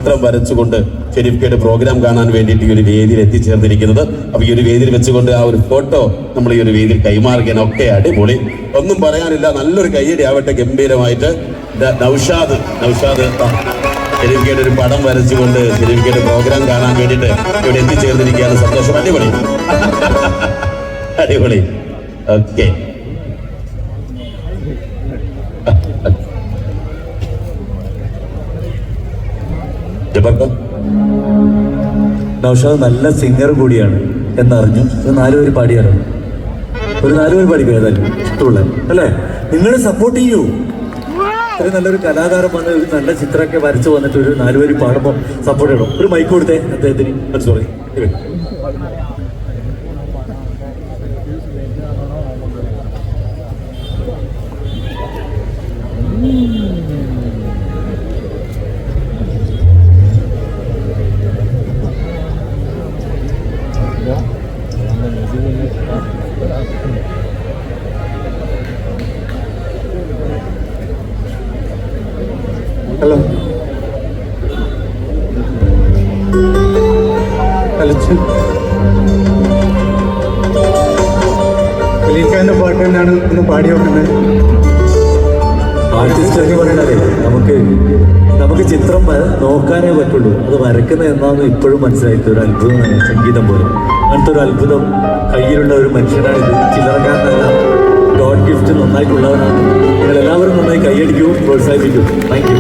ചിത്രം വരച്ചുകൊണ്ട് ഷെരീഫ്ക്കയുടെ പ്രോഗ്രാം കാണാൻ വേണ്ടിയിട്ട് ഈ ഒരു വേദിയിൽ എത്തിച്ചേർന്നിരിക്കുന്നത്. അപ്പൊ ഈ ഒരു വേദിയിൽ വെച്ചുകൊണ്ട് ആ ഒരു ഫോട്ടോ നമ്മൾ ഈ ഒരു വേദിയിൽ കൈമാറുകയാണ്. ഒക്കെ അടിപൊളി, ഒന്നും പറയാനില്ല. നല്ലൊരു കയ്യടി ആവട്ടെ ഗംഭീരമായിട്ട്. നൗഷാദ് ഷെരീഫ്ക്കയുടെ ഒരു പടം വരച്ചുകൊണ്ട് ഷെരീഫ്ക്കയുടെ പ്രോഗ്രാം കാണാൻ വേണ്ടിയിട്ട് ഇവിടെ എത്തിച്ചേർന്നിരിക്കുകയാണ്. സന്തോഷം. അടിപൊളി അടിപൊളി. ഓക്കെ, നൗഷാദ് നല്ല സിംഗർ കൂടിയാണ് എന്നറിഞ്ഞു. ഒരു 4 വരി പാടിയാലോ? ഒരു 4 വരി പാടിക്കോ, ഏതായാലും ഇഷ്ടമുള്ള അല്ലേ? നിങ്ങൾ സപ്പോർട്ട് ചെയ്യൂ. ഒരു നല്ലൊരു കലാകാരൻ വന്ന് ഒരു നല്ല ചിത്രമൊക്കെ വരച്ച് വന്നിട്ട് ഒരു 4 വരി പാടുമ്പോൾ സപ്പോർട്ട് ചെയ്യണം. ഒരു മൈക്ക് കൊടുത്തേ അദ്ദേഹത്തിന്. സോറി, ഹലോ ഖലീഫാന്റെ പാട്ട് തന്നെയാണ് ഒന്ന് പാടി നോക്കുന്നത്. ആർട്ടിസ്റ്റ് എന്ന് പറയണതേ നമുക്ക് ചിത്രം നോക്കാനേ പറ്റുള്ളൂ. അത് വരയ്ക്കുന്നത് എന്താണെന്ന് ഇപ്പോഴും മനസ്സിലായിട്ട് ഒരു അത്ഭുതമാണ് സംഗീതം പോലെ. അങ്ങനത്തെ ഒരു അത്ഭുതം കയ്യിലുള്ള ഒരു മനുഷ്യനാണിത്. ചില്ലറക്കാരനല്ല, ഗോഡ് ഗിഫ്റ്റ് നന്നായിട്ടുള്ളവരാണ്. നിങ്ങളെല്ലാവരും നന്നായി കൈയടിക്കൂ, പ്രോത്സാഹിപ്പിക്കൂ. Thank you.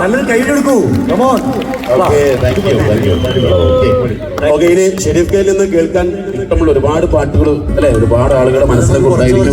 നല്ലൊരു കയ്യിലെടുക്കൂ. ഇനി ഷെരീഫ്ക്കയിൽ നിന്ന് കേൾക്കാൻ ഇഷ്ടമുള്ള ഒരുപാട് പാട്ടുകൾ അല്ലെ, ഒരുപാട് ആളുകളുടെ മനസ്സിലൊക്കെ ഉണ്ടായിരിക്കും.